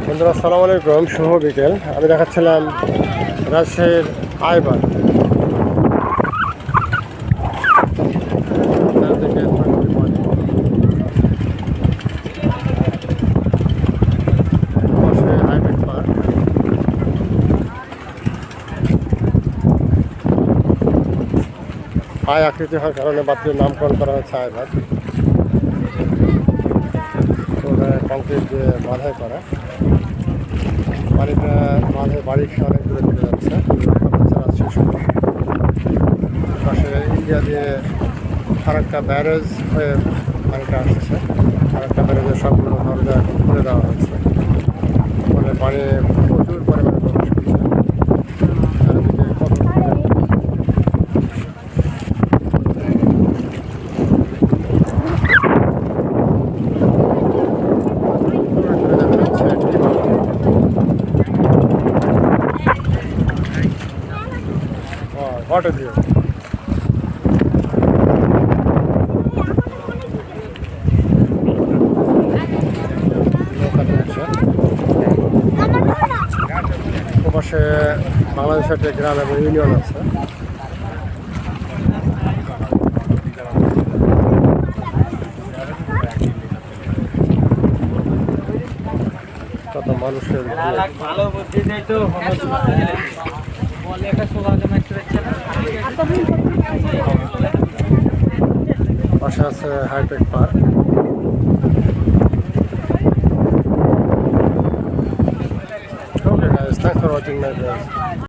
বন্ধুরা আসসালামু আলাইকুম, শুভ বিকেল। আমি দেখাচ্ছিলাম রাজশাহীর আইবার। আই আকৃতি হওয়ার কারণে বাতির নামকরণ করা হয়েছে আইবার। কংক্রিট দিয়ে বাধাই করা, পানিটা মাঝে বাড়ির অনেক দূরে চলে যাচ্ছে। রাজশাহী শহর পাশে ইন্ডিয়া দিয়ে ফারাক্কা ব্যারেজ হয়ে পানিটা আসছে। ফারাক্কা ব্যারেজের সবগুলো দরজা খুলে দেওয়া হয়েছে, ফলে পানি প্রচুর পরিমাণে প্রবেশ করছে। চারিদিকে কত What a view! পাশে বাংলাদেশের যে গ্রাম এবং ইউনিয়ন আছে, কত মানুষের পাশে আছে hi tech park. Okay guys, thanks for watching my videos.